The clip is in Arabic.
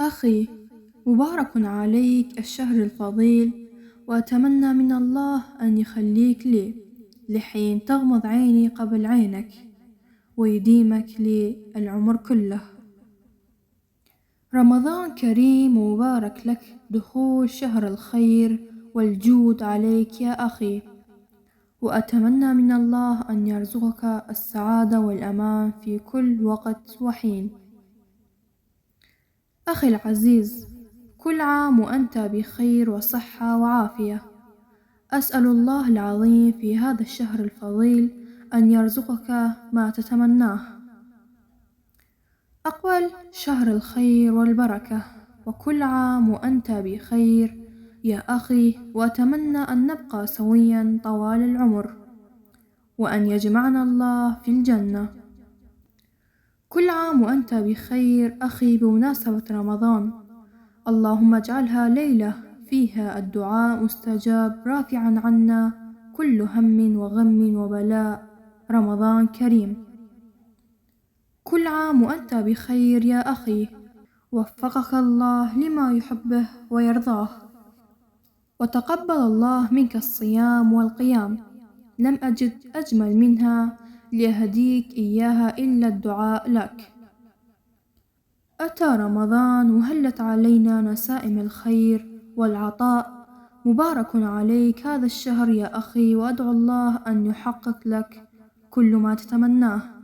أخي، مبارك عليك الشهر الفضيل، وأتمنى من الله أن يخليك لي لحين تغمض عيني قبل عينك، ويديمك لي العمر كله. رمضان كريم ومبارك لك، دخول شهر الخير والجود عليك يا أخي، وأتمنى من الله أن يرزقك السعادة والأمان في كل وقت وحين. أخي العزيز، كل عام وأنت بخير وصحة وعافية. أسأل الله العظيم في هذا الشهر الفضيل أن يرزقك ما تتمناه. أقبل شهر الخير والبركة، وكل عام وأنت بخير يا أخي، وأتمنى أن نبقى سويا طوال العمر، وأن يجمعنا الله في الجنة. كل عام وأنت بخير أخي بمناسبة رمضان، اللهم اجعلها ليلة فيها الدعاء مستجاب، رافعا عنا كل هم وغم وبلاء. رمضان كريم. كل عام وأنت بخير يا أخي، وفقك الله لما يحبه ويرضاه، وتقبل الله منك الصيام والقيام. لم أجد أجمل منها لأهديك إياها إلا الدعاء لك. أتى رمضان وهلت علينا نسائم الخير والعطاء. مبارك عليك هذا الشهر يا أخي، وأدعو الله أن يحقق لك كل ما تتمناه.